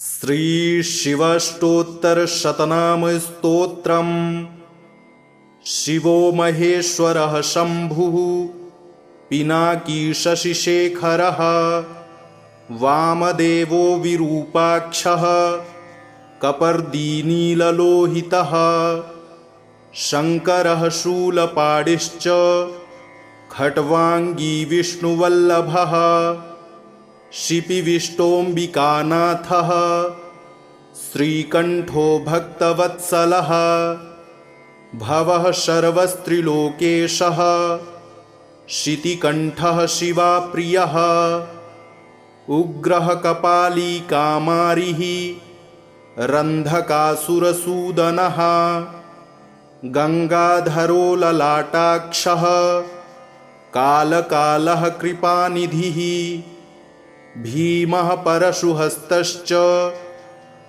श्रीशिवष्टोत्तरशतनामस्तोत्रम्। शिवो महेश्वरः शम्भुः पिनाकी शशिशेखरः, वामदेवो विरूपाक्षः कपर्दी नीललोहितः, शङ्करः शूलपाणिश्च खट्वाङ्गी विष्णुवल्लभः, शिपिविष्टोऽम्बिकानाथः श्रीकण्ठो भक्तवत्सलः, भवः शर्वस्त्रिलोकेशः शितिकण्ठः शिवाप्रियः, उग्रः कपाली कामारिः रन्धकासुरसूदनः, गङ्गाधरो ललाटाक्षः कालकालः कृपानिधिः, भीमः परशुहस्तश्च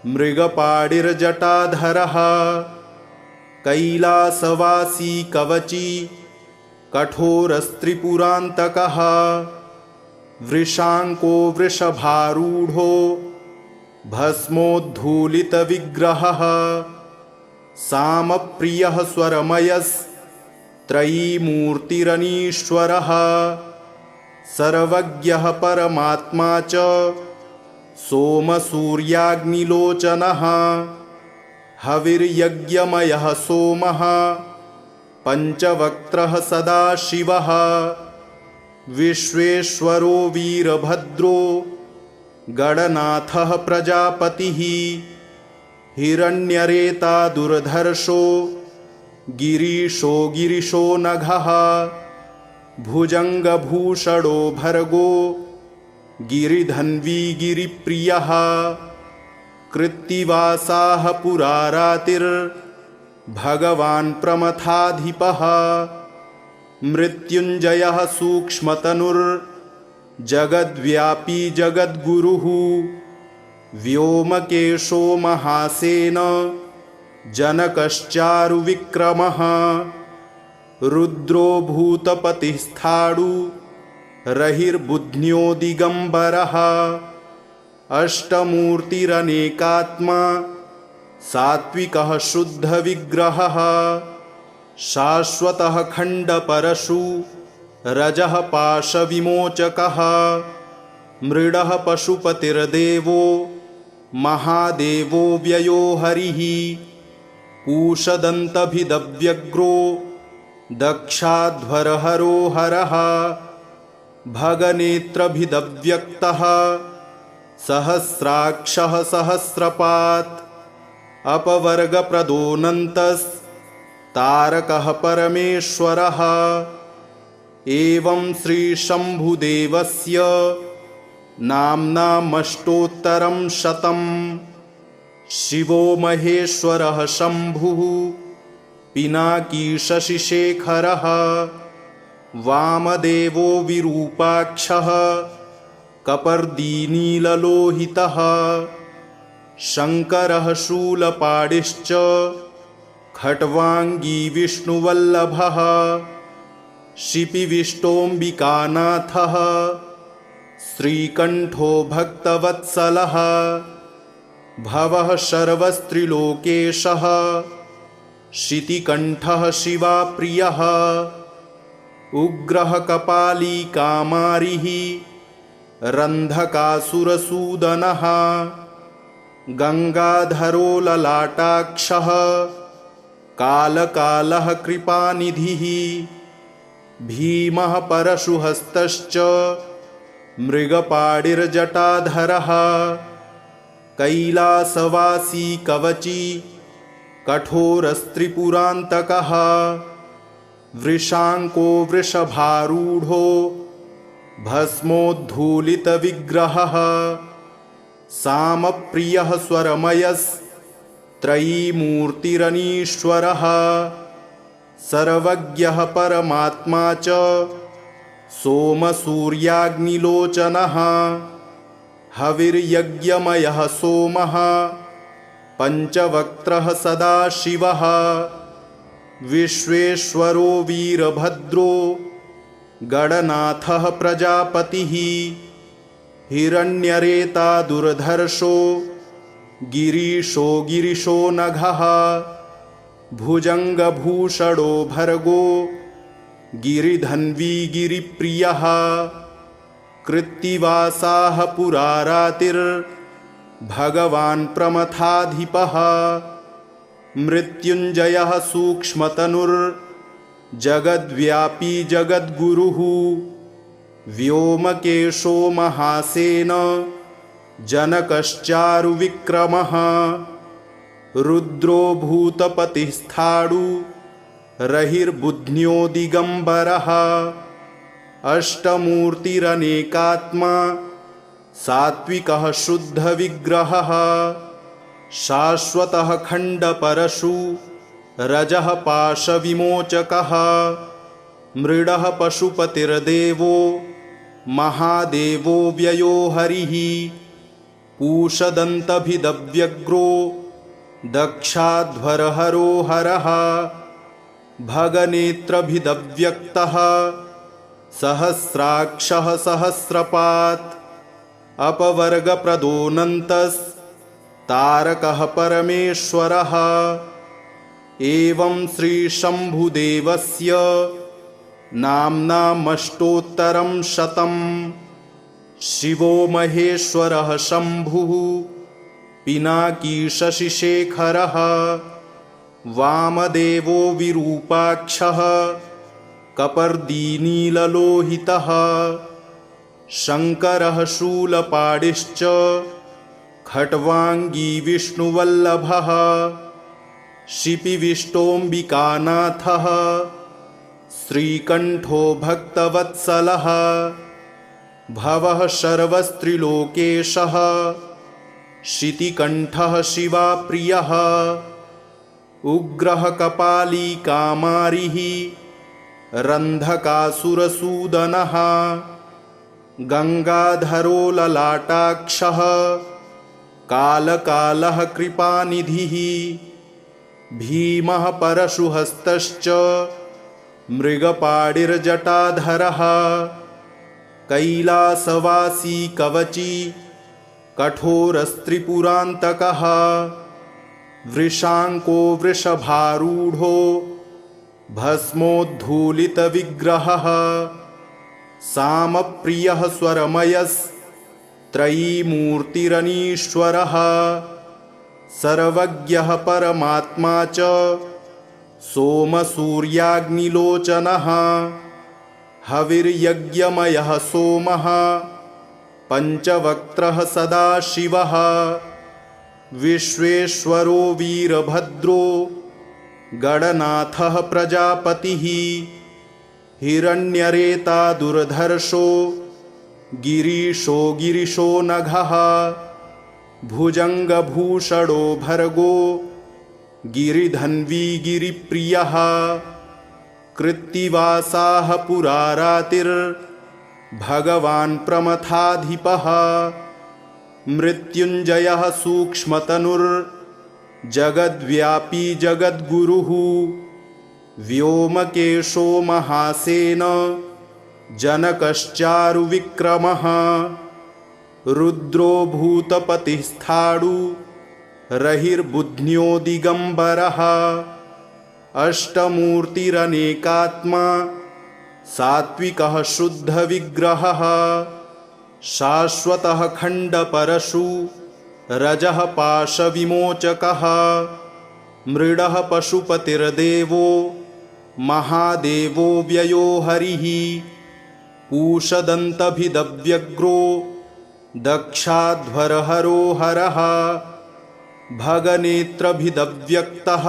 मृगपाणिर्जटाधरः, कैलासवासी कवची कठोरस्त्रिपुरान्तकः, वृषाङ्को वृषभारूढो भस्मोद्धूलितविग्रहः, सामप्रियः स्वरमयस्त्रयीमूर्तिरनीश्वरः, सर्वज्ञः परमात्मा च सोमसूर्याग्निलोचनः, हविर्यज्ञमयः सोमः पञ्चवक्त्रः सदाशिवः, विश्वेश्वरो वीरभद्रो गणनाथः प्रजापतिः, हिरण्यरेता दुर्धर्षो गिरीशो गिरिशो नघः, भुजङ्गभूषणो भर्गो गिरिधन्वी गिरिप्रियः, कृत्तिवासाः पुरारातिर्भगवान् प्रमथाधिपः, मृत्युञ्जयः सूक्ष्मतनुर्जगद्व्यापी जगद्गुरुः, व्योमकेशो महासेन जनकश्चारुविक्रमः, रुद्रो भूतपतिस्थाणु रहिर्बुध्न्यो दिगम्बरः, अष्टमूर्तिरनेकात्मा सात्विकः शुद्धविग्रहः, शाश्वतः खण्डपरशु रजः पाशविमोचकः, मृडः पशुपतिर्देवो महादेवो व्ययो हरिः, पूषदन्तभिदव्यग्रो दक्षाध्वरहरो हरः, भगनेत्रभिदव्यक्तः सहस्राक्षः सहस्रपात्, अपवर्गप्रदोऽनन्तस्तारकः परमेश्वरः, एवं श्रीशम्भुदेवस्य नाम्नामष्टोत्तरं शतम्। शिवो महेश्वरः शम्भुः पिनाकी शशिशेखरः, वामदेवो विरूपाक्षः कपर्दी नीललोहितः, शङ्करः शूलपाणिश्च खट्वाङ्गी विष्णुवल्लभः, शिपिविष्टोऽम्बिकानाथः श्रीकण्ठो भक्तवत्सलः, भवः शर्वस्त्रिलोकेशः शितिकण्ठः शिवाप्रियः, उग्रः कपाली कामारिः रन्धकासुरसूदनः, गङ्गाधरो ललाटाक्षः कालकालः कृपानिधिः, भीमः परशुहस्तश्च मृगपाणिर्जटाधरः, कैलासवासी कवची कठोरस्त्रिपुरान्तकः, वृषाङ्को वृषभारूढो भस्मोद्धूलितविग्रहः, सामप्रियः स्वरमयस्त्रयीमूर्तिरनीश्वरः, सर्वज्ञः परमात्मा च सोमसूर्याग्निलोचनः, हविर्यज्ञमयः सोमः पञ्चवक्त्रः सदाशिवः, विश्वेश्वरो वीरभद्रो गणनाथः प्रजापतिः, हिरण्यरेता दुर्धर्षो गिरीशो गिरिशो नघः भुजङ्गभूषणो भर्गो गिरिधन्वी गिरिप्रियः कृत्तिवासाः पुरारातिर्भगवान् प्रमथाधिपः मृत्युञ्जयः सूक्ष्मतनुर्जगद्व्यापी जगद्गुरुः व्योमकेशो महासेन जनकश्चारुविक्रमः रुद्रो भूतपतिस्थाणु रहिर्बुध्न्यो दिगम्बरः अष्टमूर्तिरनेकात्मा सात्विकः शुद्धविग्रहः शाश्वतः खण्डपरशु रजः पाशविमोचकः मृडः पशुपतिर्देवो महादेवो व्ययो हरिः पूषदन्तभिदव्यग्रो दक्षाध्वरहरो हरः भगनेत्रभिदव्यक्तः सहस्राक्षः सहस्रपात् अपवर्गप्रदोऽनन्तस्तारकः परमेश्वरः एवं श्रीशम्भुदेवस्य नाम्नामष्टोत्तरं शतम् शिवो महेश्वरः शम्भुः पिनाकी शशिशेखरः वामदेवो विरूपाक्षः कपर्दीनीललोहितः शङ्करः शूलपाणिश्च खट्वाङ्गी विष्णुवल्लभः शिपिविष्टोऽम्बिकानाथः श्रीकण्ठो भक्तवत्सलः भवः शर्वस्त्रिलोकेशः शितिकण्ठः शिवाप्रियः उग्रः कपालीकामारिः रन्धकासुरसूदनः गङ्गाधरो ललाटाक्षः कालकालः कृपानिधिः भीमः परशुहस्तश्च मृगपाणिर्जटाधरः कैलासवासी कवची कठोरस्त्रिपुरान्तकः वृषाङ्को वृषभारूढो भस्मोद्धूलितविग्रहः सामप्रियः स्वरमयस्त्रयीमूर्तिरनीश्वरः सर्वज्ञः परमात्मा च सोमसूर्याग्निलोचनः हविर्यज्ञमयः सोमः पञ्चवक्त्रः सदाशिवः विश्वेश्वरो वीरभद्रो गणनाथः प्रजापतिः हिरण्यरेता दुर्धर्षो गिरीशो गिरिशो नघः भुजङ्गभूषणो भर्गो गिरिधन्वी गिरिप्रियः कृत्तिवासाः पुरारातिर्भगवान् प्रमथाधिपः मृत्युञ्जयः सूक्ष्मतनुर्जगद्व्यापी जगद्गुरुः व्योमकेशो महासेन जनकश्चारुविक्रमः रुद्रो भूतपतिस्थाणु रहिर्बुध्न्यो दिगम्बरः अष्टमूर्तिरनेकात्मा सात्विकः शुद्धविग्रहः शाश्वतः खण्डपरशु रजः पाशविमोचकः मृडः पशुपतिर्देवो महादेवो व्ययो हरिः पूषदन्तभिदव्यग्रो दक्षाध्वरहरो हरः भगनेत्रभिदव्यक्तः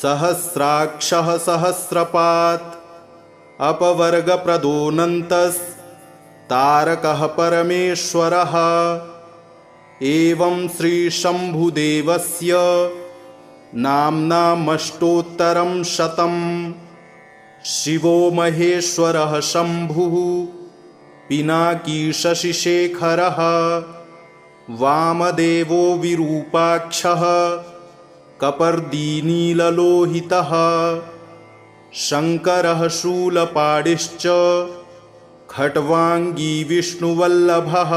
सहस्राक्षः सहस्रपात् अपवर्गप्रदोऽनन्तस्तारकः परमेश्वरः एवं श्रीशम्भुदेवस्य नाम्नामष्टोत्तरं शतम् शिवो महेश्वरः शम्भुः पिनाकी शशिशेखरः वामदेवो विरूपाक्षः कपर्दीनीललोहितः शङ्करः शूलपाणिश्च खट्वाङ्गी विष्णुवल्लभः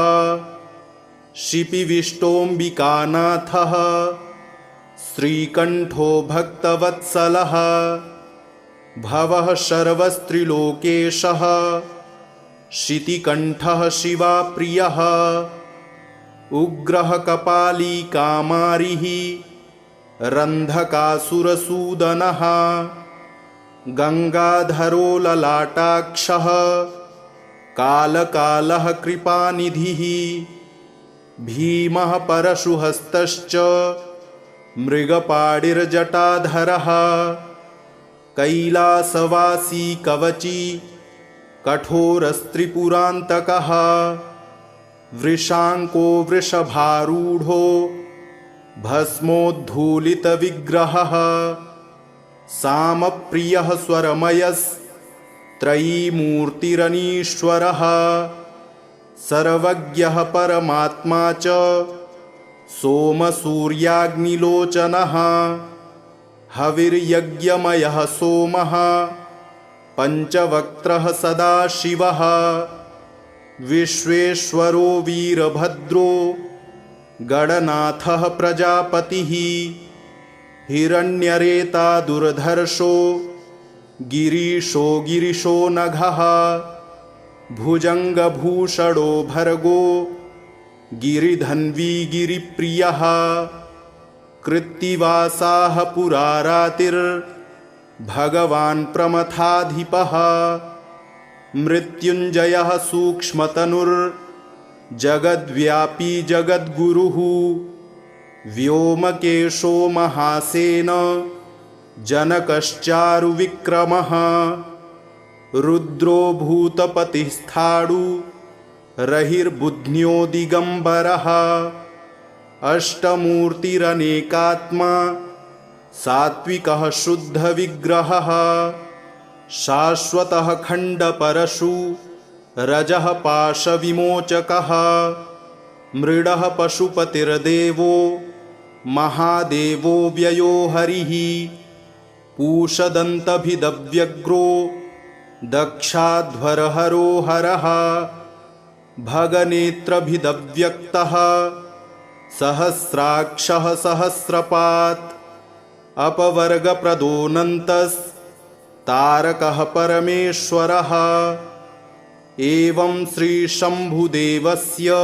शिपिविष्टोऽम्बिकानाथः श्रीकण्ठो भक्तवत्सलः भवः सर्वस्त्रिलोकेशः शितिकण्ठः शिवाप्रियः उग्रः कपाली कामारिः रन्धकासुरसूदनः गङ्गाधरो ललाटाक्षः कालकालः कृपानिधिः भीमः परशुहस्तश्च मृगपाडिर्जटाधरः कैलासवासी कवची कठोरस्त्रिपुरान्तकः वृषाङ्को वृषभारूढो भस्मोद्धूलितविग्रहः सामप्रियः स्वरमयस्त्रयीमूर्तिरनीश्वरः सर्वज्ञः परमात्मा च सोमसूर्याग्निलोचनः हविर्यज्ञमयः सोमः पञ्चवक्त्रः सदाशिवः विश्वेश्वरो वीरभद्रो गणनाथः प्रजापतिः हिरण्यरेता दुर्धर्षो गिरीशो गिरिशो नघः भुजङ्गभूषणो भर्गो गिरिधन्वी गिरिप्रियः कृत्तिवासाः पुरारातिर्भगवान् प्रमथाधिपः मृत्युञ्जयः सूक्ष्मतनुर्जगद्व्यापी जगद्गुरुः व्योमकेशो महासेन जनकश्चारुविक्रमः रुद्रो भूतपतिस्थाणु रहिर्बुध्न्यो दिगम्बरः अष्टमूर्तिरनेकात्मा सात्विकः शुद्धविग्रहः शाश्वतः खण्डपरशु रजः पाशविमोचकः मृडः पशुपतिर्देवो महादेवो व्ययो हरिः पूषदन्तभिदव्यग्रो दक्षाध्वरहरो हरः भगनेत्रभिदव्यक्तः सहस्राक्षः सहस्रपात् अपवर्गप्रदोऽनन्तस्तारकः परमेश्वरः एवं श्रीशम्भुदेवस्य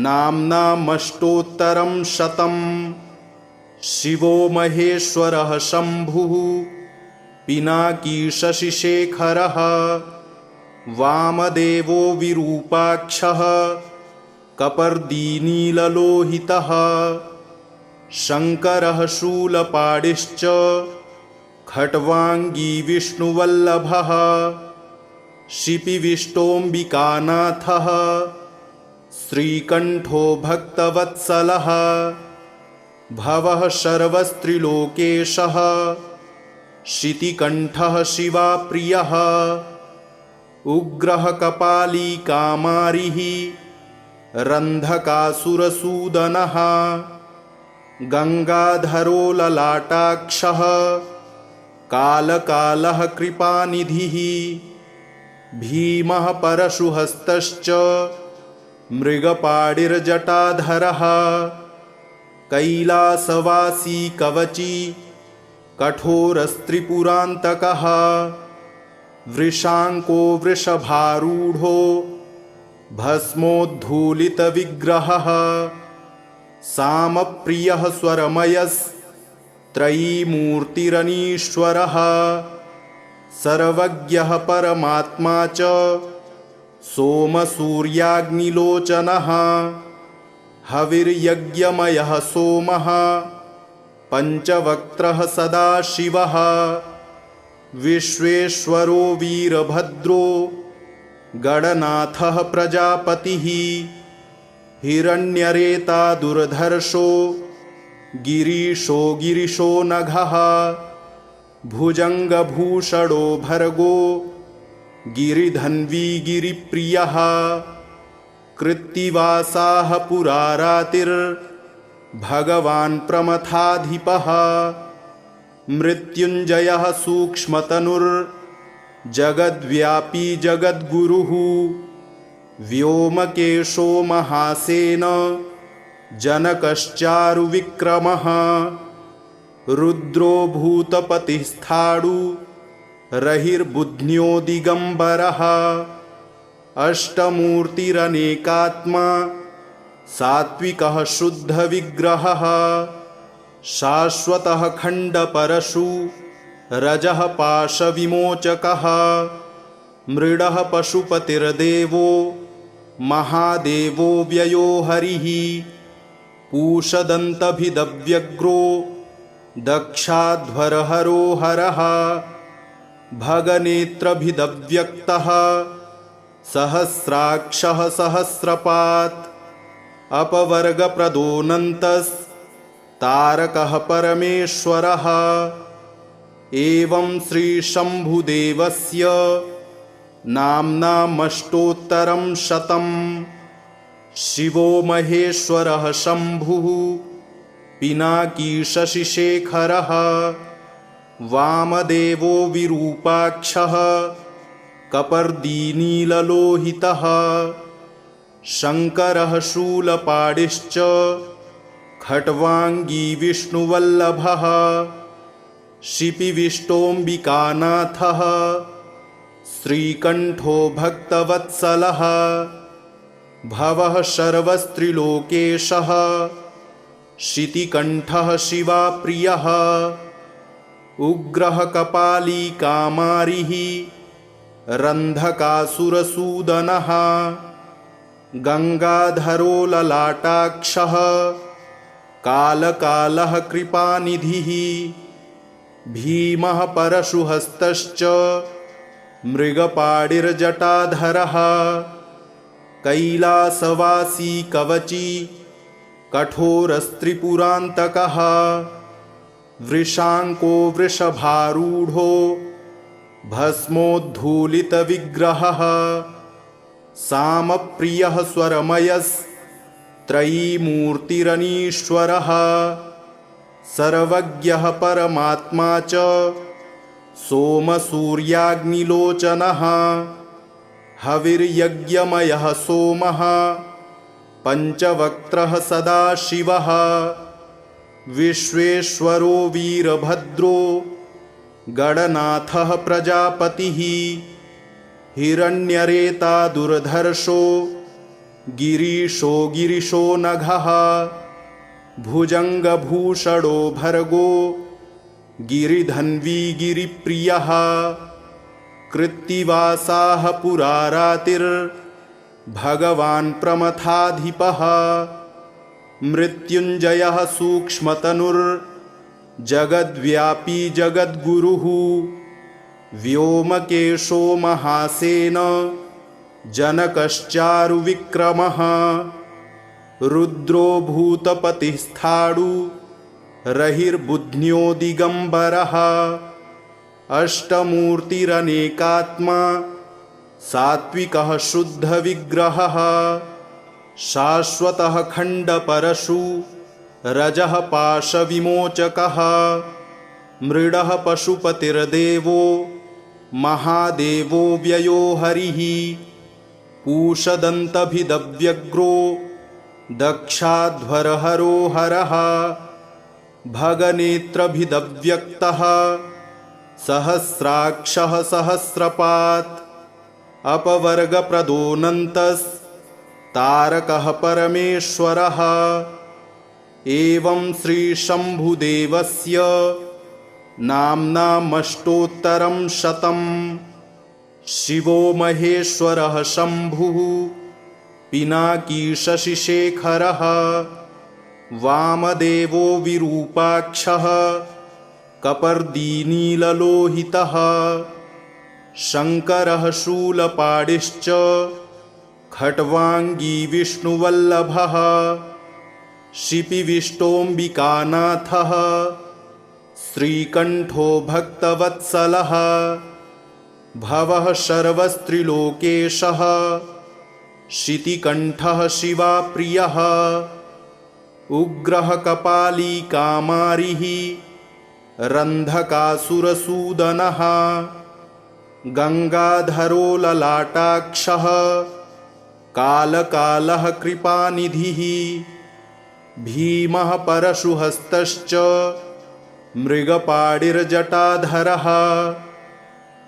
नाम्नामष्टोत्तरं शतं शिवो महेश्वरः शम्भुः पिनाकी शशिशेखरः वामदेवो विरूपाक्षः कपर्दीनीललोहितः शङ्करः शूलपाणिश्च खट्वाङ्गी विष्णुवल्लभः शिपिविष्टोऽम्बिकानाथः श्रीकण्ठो भक्तवत्सलः भवः सर्वस्त्रिलोकेशः शितिकण्ठः शिवाप्रियः उग्रः कपाली कामारिः रन्धकासुरसूदनः गङ्गाधरो ललाटाक्षः कालकालः कृपानिधिः भीमः परशुहस्तश्च मृगपाडिर्जटाधरः कैलासवासी कवची कठोरस्त्रिपुरान्तकः वृषाङ्को वृषभारूढो भस्मोद्धूलितविग्रहः सामप्रियः स्वरमयस्त्रयीमूर्तिरनीश्वरः सर्वज्ञः परमात्मा च सोमसूर्याग्निलोचनः हविर्यज्ञमयः सोमः पञ्चवक्त्रः सदाशिवः विश्वेश्वरो वीरभद्रो गणनाथः प्रजापतिः हिरण्यरेता दुर्धर्षो गिरीशो गिरिशो नघः भुजङ्गभूषणो भर्गो गिरिधन्वी गिरिप्रियः कृत्तिवासाः पुरारातिर्भगवान् प्रमथाधिपः मृत्युञ्जयः सूक्ष्मतनुर्जगद्व्यापी जगद्गुरुः व्योमकेशो महासेन जनकश्चारुविक्रमः रुद्रो भूतपतिस्थाणु रहिर्बुध्न्यो दिगंबरः अष्टमूर्तिरनेकात्मा सात्विकः शुद्धविग्रहः शाश्वतः खण्डपरशु रजः पाशविमोचकः मृडः पशुपतिर्देवो महादेवो व्ययो हरिः पूषदन्तभिदव्यग्रो दक्षाध्वरहरो हरः भगनेत्रभिदव्यक्तः सहस्राक्षः सहस्रपात् अपवर्गप्रदोऽनन्तस्तारकः परमेश्वरः एवं श्रीशम्भुदेवस्य नाम्नामष्टोत्तरं शतम् शिवो महेश्वरः शम्भुः पिनाकी शशिशेखरः वामदेवो विरूपाक्षः कपर्दीनीललोहितः शङ्करः शूलपाणिश्च खट्वाङ्गी विष्णुवल्लभः शिपिविष्टोऽम्बिकानाथः श्रीकण्ठो भक्तवत्सलः भवः शर्वस्त्रिलोकेशः शितिकण्ठः शिवाप्रियः उग्रः कपालीकामारिः रन्धकासुरसूदनः गङ्गाधरो ललाटाक्षः कालकालः कृपानिधिः भीमः परशुहस्तश्च मृगपाणिर्जटाधरः कैलासवासी कवची कठोरस्त्रिपुरान्तकः वृषाङ्को वृषभारूढो भस्मोद्धूलितविग्रहः सामप्रियः स्वरमयस्त्रयीमूर्तिरनीश्वरः सर्वज्ञः परमात्मा च सोमसूर्याग्निलोचनः हविर्यज्ञमयः सोमः पञ्चवक्त्रः सदाशिवः विश्वेश्वरो वीरभद्रो गणनाथः प्रजापतिः हिरण्यरेता दुर्धर्षो गिरीशो गिरिशो नघः भुजङ्गभूषणो भर्गो गिरिधन्वी गिरिप्रियः कृत्तिवासाः पुरारातिर्भगवान् प्रमथाधिपः मृत्युञ्जयः सूक्ष्मतनुर्जगद्व्यापी जगद्गुरुः व्योमकेशो महासेन जनकश्चारुविक्रमः रुद्रो भूतपतिस्थाणु रहिर्बुध्न्यो दिगंबरः अष्टमूर्तिरनेकात्मा सात्विकः शुद्धविग्रहः शाश्वतः खण्डपरशु रजः पाशविमोचकः मृडः पशुपतिर्देवो महादेवो व्ययो हरिः पूषदन्तभिदव्यग्रो दक्षाध्वरहरो हरः भगनेत्रभिदव्यक्तः सहस्राक्षः सहस्रपात् अपवर्गप्रदोऽनन्तस्तारकः परमेश्वरः एवं श्रीशम्भुदेवस्य नाम्नामष्टोत्तरं शतम् शिवो महेश्वरः शम्भुः पिनाकी शशिशेखरः वामदेवो विरूपाक्षः कपर्दीनीललोहितः शङ्करः शूलपाणिश्च खट्वाङ्गी विष्णुवल्लभः शिपिविष्टोऽम्बिकानाथः, श्रीकण्ठो भक्तवत्सलः, भवः शर्वस्त्रिलोकेशः, शितिकण्ठः शिवाप्रियः, उग्रः कपालीकामारिः, रन्धकासुरसूदनः, गङ्गाधरो ललाटाक्षः, कालकालः कृपानिधिः भीमः परशुहस्तश्च मृगपाणिर्जटाधरः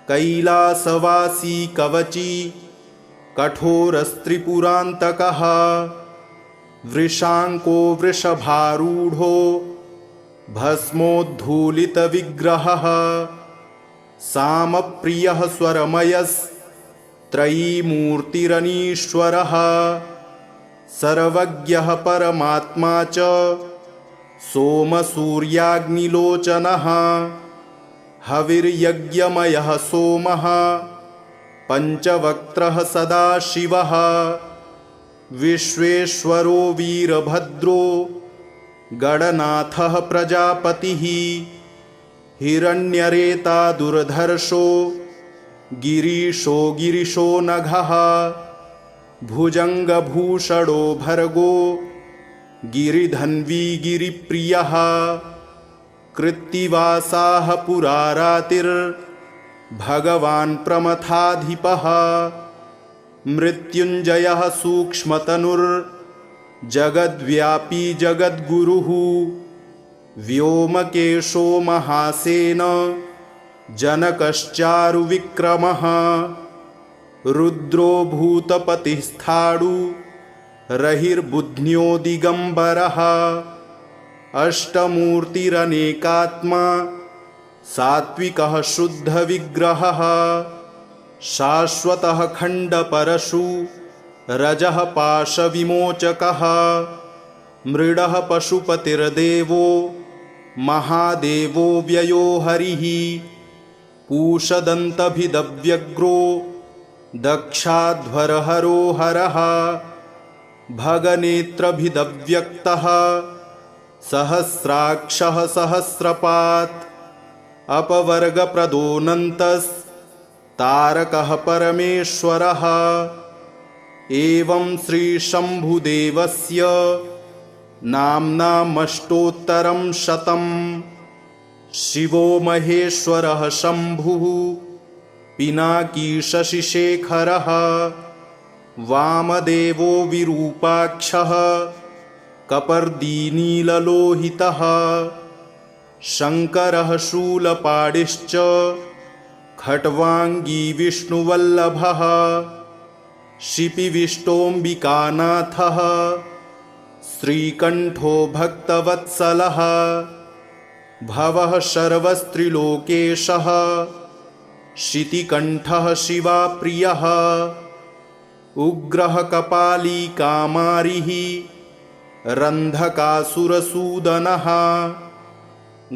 कैलासवासी कवची कठोरस्त्रिपुरान्तकः वृषाङ्को वृषभारूढो भस्मोद्धूलितविग्रहः सामप्रियः स्वरमयस्त्रयीमूर्तिरनीश्वरः सर्वज्ञः परमात्मा च सोमसूर्याग्निलोचनः हविर्यज्ञमयः सोमः पञ्चवक्त्रः सदाशिवः विश्वेश्वरो वीरभद्रो गणनाथः प्रजापतिः हिरण्यरेता दुर्धर्षो गिरीशो नघः भुजङ्गभूषणो भर्गो गिरिधन्वी गिरिप्रियः कृत्तिवासाः पुरारातिर्भगवान् प्रमथाधिपः मृत्युञ्जयः सूक्ष्मतनुर्जगद्व्यापी जगद्गुरुः व्योमकेशो महासेन जनकश्चारुविक्रमः रुद्रो भूतपतिस्थाणु रहिर्बुध्न्यो दिगम्बरः अष्टमूर्तिरनेकात्मा सात्विकः शुद्धविग्रहः शाश्वतः खण्डपरशु रजः पाशविमोचकः मृडः पशुपतिर्देवो महादेवो व्ययो हरिः पूषदन्तभिदव्यग्रो दक्षाध्वरहरो हरः भगनेत्रभिदव्यक्तः सहस्राक्षः सहस्रपात् अपवर्गप्रदोऽनन्तस्तारकः परमेश्वरः एवं श्रीशम्भुदेवस्य नाम्नामष्टोत्तरं शतम् शिवो महेश्वरः शम्भुः पिनाकी शशिशेखरः वामदेवो विरूपाक्षः कपर्दीनीललोहितः शङ्करः शूलपाणिश्च खट्वाङ्गी विष्णुवल्लभः शिपिविष्टोऽम्बिकानाथः श्रीकण्ठो भक्तवत्सलः भवः शर्वस्त्रिलोकेशः शितिकण्ठः शिवाप्रियः उग्रः कपाली कामारिः रन्धकासुरसूदनः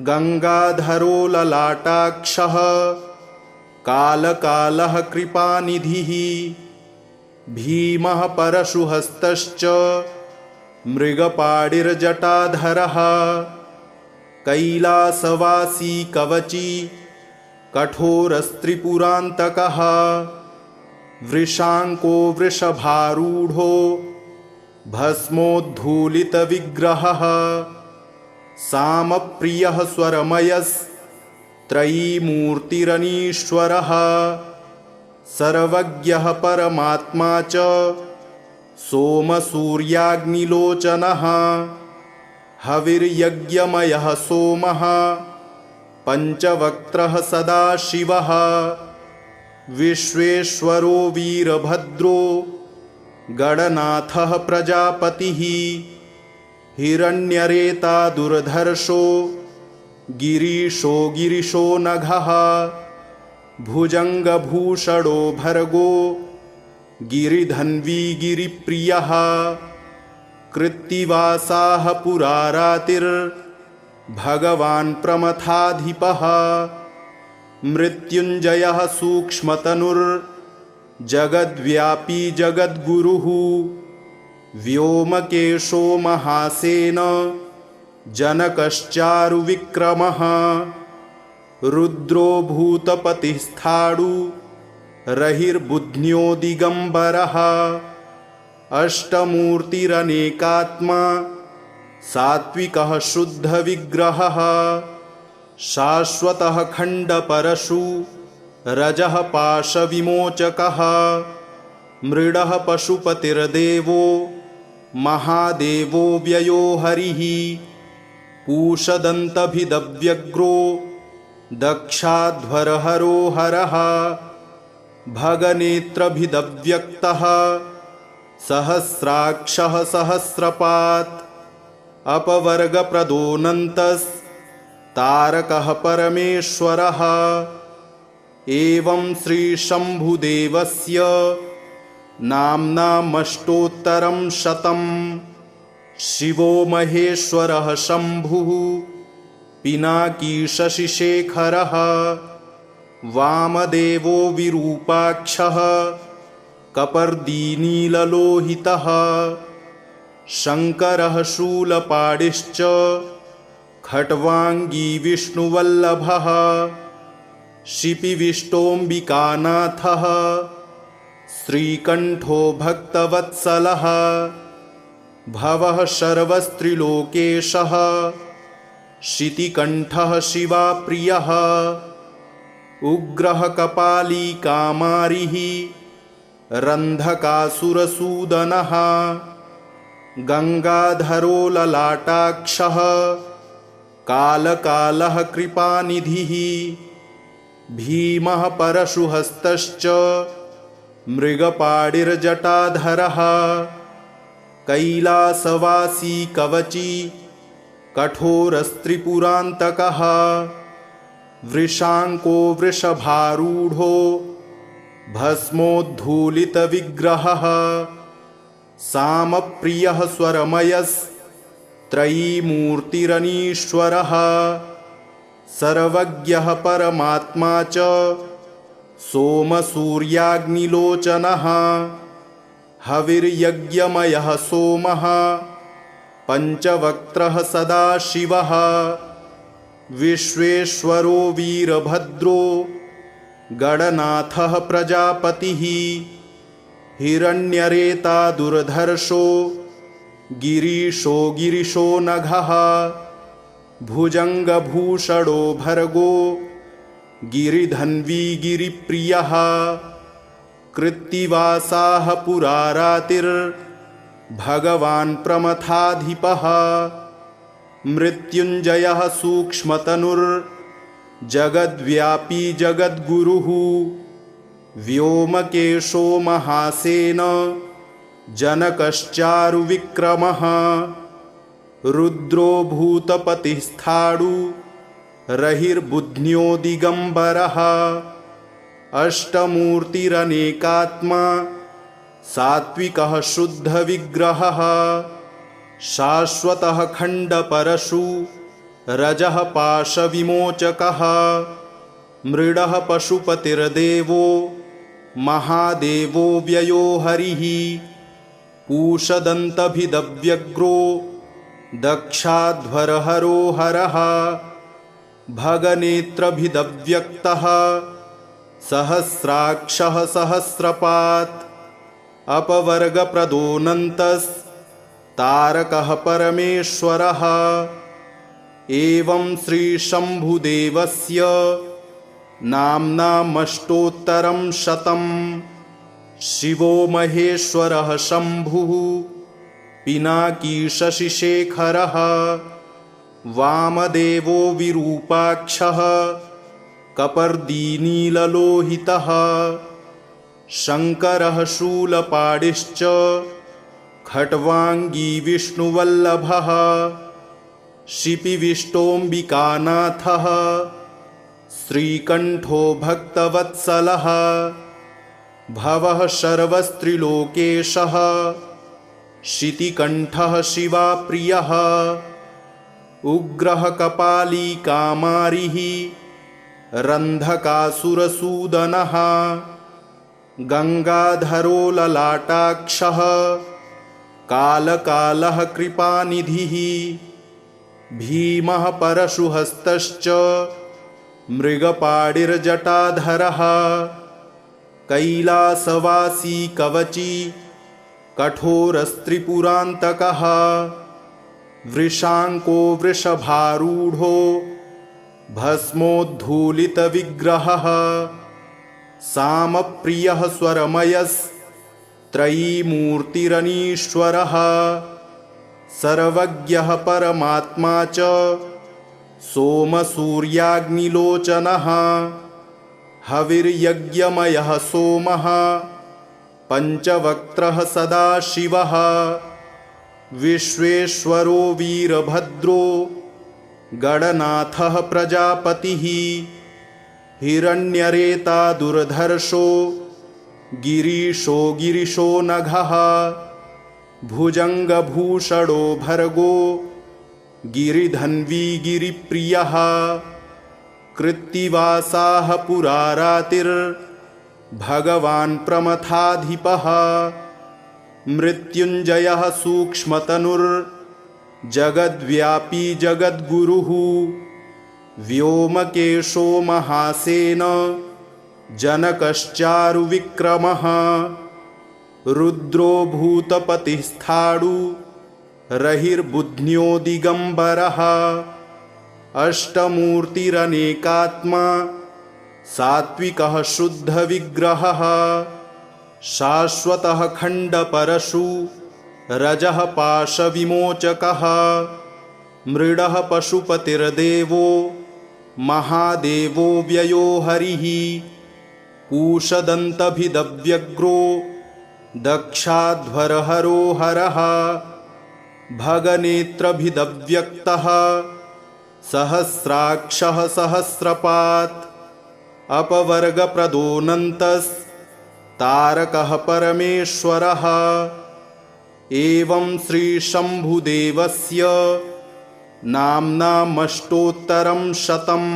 गङ्गाधरो ललाटाक्षः कालकालः कृपानिधिः भीमः परशुहस्तश्च मृगपाणिर्जटाधरः कैलासवासी कवची कठोरस्त्रिपुरान्तकः वृषाङ्को वृषभारूढो भस्मोद्धूलितविग्रहः सामप्रियः स्वरमयस्त्रयीमूर्तिरनीश्वरः सर्वज्ञः परमात्मा च सोमसूर्याग्निलोचनः हविर्यज्ञमयः सोमः पञ्चवक्त्रः सदाशिवः विश्वेश्वरो वीरभद्रो गणनाथः प्रजापतिः हिरण्यरेता दुर्धर्षो गिरीशो नघः भुजङ्गभूषणो भर्गो गिरिधन्वी गिरिप्रियः कृत्तिवासाः पुरारातिर्भगवान् प्रमथाधिपः मृत्युञ्जयः सूक्ष्मतनुर्जगद्व्यापी जगद्गुरुः व्योमकेशो महासेन जनकश्चारुविक्रमः रुद्रो भूतपतिस्थाणु रहिर्बुध्न्यो दिगम्बरः अष्टमूर्तिरनेकात्मा सात्विकः शुद्धविग्रहः शाश्वतः खण्डपरशु रजः पाशविमोचकः मृडः पशुपतिर्देवो महादेवो व्ययो हरिः पूषदन्तभिदव्यग्रो दक्षाध्वरहरो हरः भगनेत्रभिदव्यक्तः सहस्राक्षः सहस्रपात् अपवर्गप्रदोऽनन्तस्तारकः परमेश्वरः। एवं श्रीशम्भुदेवस्य नाम्नामष्टोत्तरं शतं। शिवो महेश्वरः शम्भुः पिनाकी शशिशेखरः वामदेवो विरूपाक्षः कपर्दीनीललोहितः शङ्करः शूलपाणिश्च खट्वाङ्गी विष्णुवल्लभः शिपिविष्टोऽम्बिकानाथः श्रीकण्ठो भक्तवत्सलः भवः शर्वस्त्रिलोकेशः शितिकण्ठः शिवाप्रियः उग्रः कपाली कामारिः रन्धकासुरसूदनः गङ्गाधरो ललाटाक्षः कालकालः कृपानिधिः भीमः परशुहस्तश्च मृगपाणिर्जटाधरः कैलासवासी कवची कठोरस्त्रिपुरान्तकः वृषाङ्को वृषभारूढो भस्मोद्धूलितविग्रहः सामप्रियः स्वरमयस्त्रयीमूर्तिरनीश्वरः सर्वज्ञः परमात्मा च सोमसूर्याग्निलोचनः हविर्यज्ञमयः सोमः पञ्चवक्त्रः सदाशिवः विश्वेश्वरो वीरभद्रो गणनाथः प्रजापतिः हिरण्यरेता दुर्धर्षो गिरीशो नघः भुजङ्गभूषणो भर्गो गिरिधन्वी गिरिप्रियः कृत्तिवासाः पुरारातिर्भगवान् प्रमथाधिपः मृत्युञ्जयः सूक्ष्मतनुर्जगद्व्यापी जगद्गुरुः व्योमकेशो महासेन जनकश्चारुविक्रमः रुद्रो भूतपतिस्थाणु रहिर्बुध्न्यो दिगम्बरः अष्टमूर्तिरनेकात्मा सात्विकः शुद्धविग्रहः शाश्वतः खण्डपरशु रजः पाशविमोचकः मृडः पशुपतिर्देवो महादेवो व्ययो हरिः पूषदन्तभिदव्यग्रो दक्षाध्वरहरो हरः भगनेत्रभिदव्यक्तः सहस्राक्षः सहस्रपात् अपवर्गप्रदोऽनन्तस्तारकः परमेश्वरः। एवं श्रीशम्भुदेवस्य नाम्नामष्टोत्तरं शतं। शिवो महेश्वरः शम्भुः पिनाकी शशिशेखरः वामदेवो विरूपाक्षः कपर्दीनीललोहितः शङ्करः शूलपाणिश्च खट्वाङ्गी विष्णुवल्लभः शिपिविष्टोऽम्बिकानाथः श्रीकण्ठो भक्तवत्सलः भवः शर्वस्त्रिलोकेशः शितिकण्ठः शिवाप्रियः उग्रः कपाली कामारिः रन्धकासुरसूदनः गङ्गाधरो ललाटाक्षः कालकालः कृपानिधिः भीमः परशुहस्तश्च मृगपाणिर्जटाधरः कैलासवासी कवची कठोरस्त्रिपुरान्तकः वृषाङ्को वृषभारूढो भस्मोद्धूलितविग्रहः सामप्रियः स्वरमयस्त्रयीमूर्तिरनीश्वरः त्रयीमूर्तिरनीश्वरः सर्वज्ञः परमात्मा च सोमसूर्याग्निलोचनः हविर्यज्ञमयः सोमः पञ्चवक्त्रः सदाशिवः विश्वेश्वरो वीरभद्रो गणनाथः प्रजापतिः हिरण्यरेता दुर्धर्षो गिरीशो नघः भुजङ्गभूषणो भर्गो गिरिधन्वी गिरिप्रियः कृत्तिवासाः पुरारातिर्भगवान् प्रमथाधिपः मृत्युञ्जयः सूक्ष्मतनुर्जगद्व्यापी जगद्गुरुः व्योमकेशो महासेन जनकश्चारुविक्रमः रुद्रो भूतपतिस्थाणु रहिर्बुध्न्यो दिगम्बरः अष्टमूर्तिरनेकात्मा सात्विकः शुद्धविग्रहः शाश्वतः खण्डपरशु रजः पाशविमोचकः मृडः पशुपतिर्देवो महादेवो व्ययो हरिः पूषदन्तभिदव्यग्रो दक्षाध्वरहरो हरः भगनेत्रभिदव्यक्तः सहस्राक्षः सहस्रपात् अपवर्गप्रदोऽनन्तस्तारकः परमेश्वरः एवं श्रीशम्भुदेवस्य नाम्नामष्टोत्तरं शतम्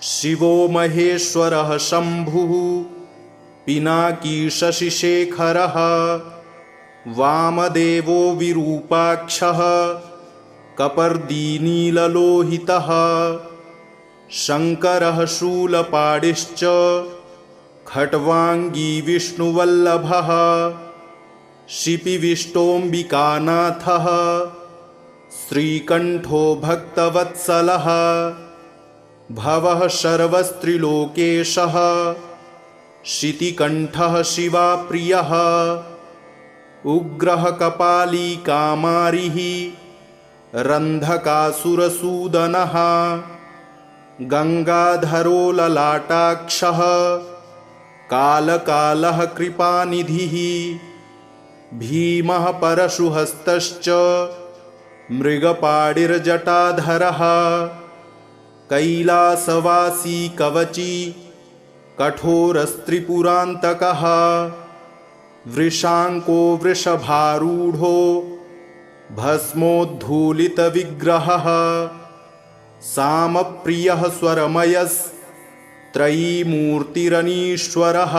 शिवो महेश्वरः शम्भुः पिनाकी शशिशेखरः वामदेवो विरूपाक्षः कपर्दीनीललोहितः शङ्करः शूलपाणिश्च खट्वाङ्गी विष्णुवल्लभः शिपिविष्टोऽम्बिकानाथः श्रीकण्ठो भक्तवत्सलः भवः शर्वस्त्रिलोकेशः शितिकण्ठः शिवाप्रियः उग्रः कपाली कामारिः रन्धकासुरसूदनः गङ्गाधरो ललाटाक्षः कालकालः कृपानिधिः भीमः परशुहस्तश्च मृगपाणिर्जटाधरः कैलासवासी कवची कठोरस्त्रिपुरान्तकः वृषाङ्को वृषभारूढो भस्मोद्धूलितविग्रहः सामप्रियः स्वरमयस्त्रयीमूर्तिरनीश्वरः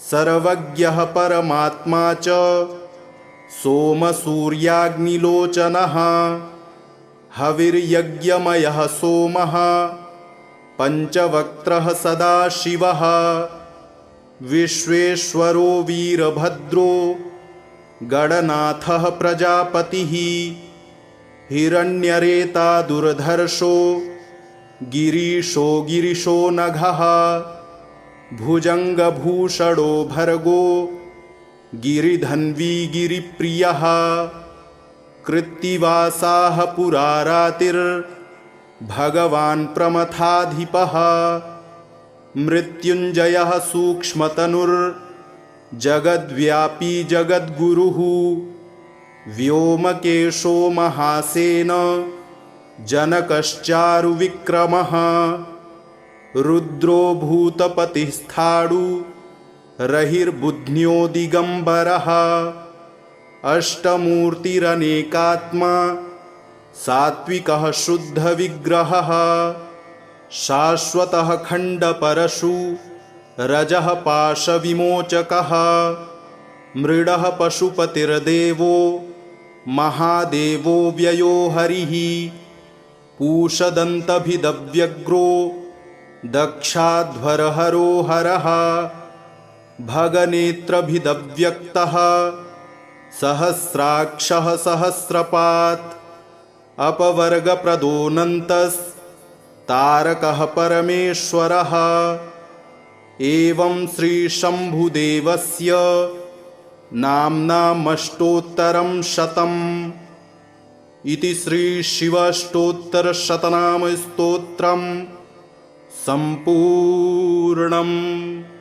सर्वज्ञः परमात्मा च सोमसूर्याग्निलोचनः हविर्यज्ञमयः सोमः पञ्चवक्त्रः सदाशिवः विश्वेश्वरो वीरभद्रो गणनाथः प्रजापतिः हिरण्यरेता दुर्धर्षो गिरीशो नघः भुजङ्गभूषणो भर्गो गिरिधन्वी गिरिप्रियः कृत्तिवासाः पुरारातिर्भगवान् प्रमथाधिपः मृत्युञ्जयः सूक्ष्मतनुर्जगद्व्यापी जगद्गुरुः व्योमकेशो महासेन जनकश्चारुविक्रमः रुद्रो भूतपतिस्थाणु रहिर्बुध्न्यो दिगम्बरः अष्टमूर्तिरनेकात्मा सात्विकः शुद्धविग्रहः शाश्वतः खण्डपरशु रजः पाशविमोचकः मृडः पशुपतिर्देवो महादेवो व्ययो हरिः पूषदन्तभिदव्यग्रो दक्षाध्वरहरो हरः भगनेत्रभिदव्यक्तः सहस्राक्षः सहस्रपात् अपवर्गप्रदोऽनन्तस्तारकः परमेश्वरः एवं श्रीशम्भुदेवस्य नाम्नामष्टोत्तरं शतम् इति श्रीशिवाष्टोत्तरशतनामस्तोत्रम् सम्पूर्णम्।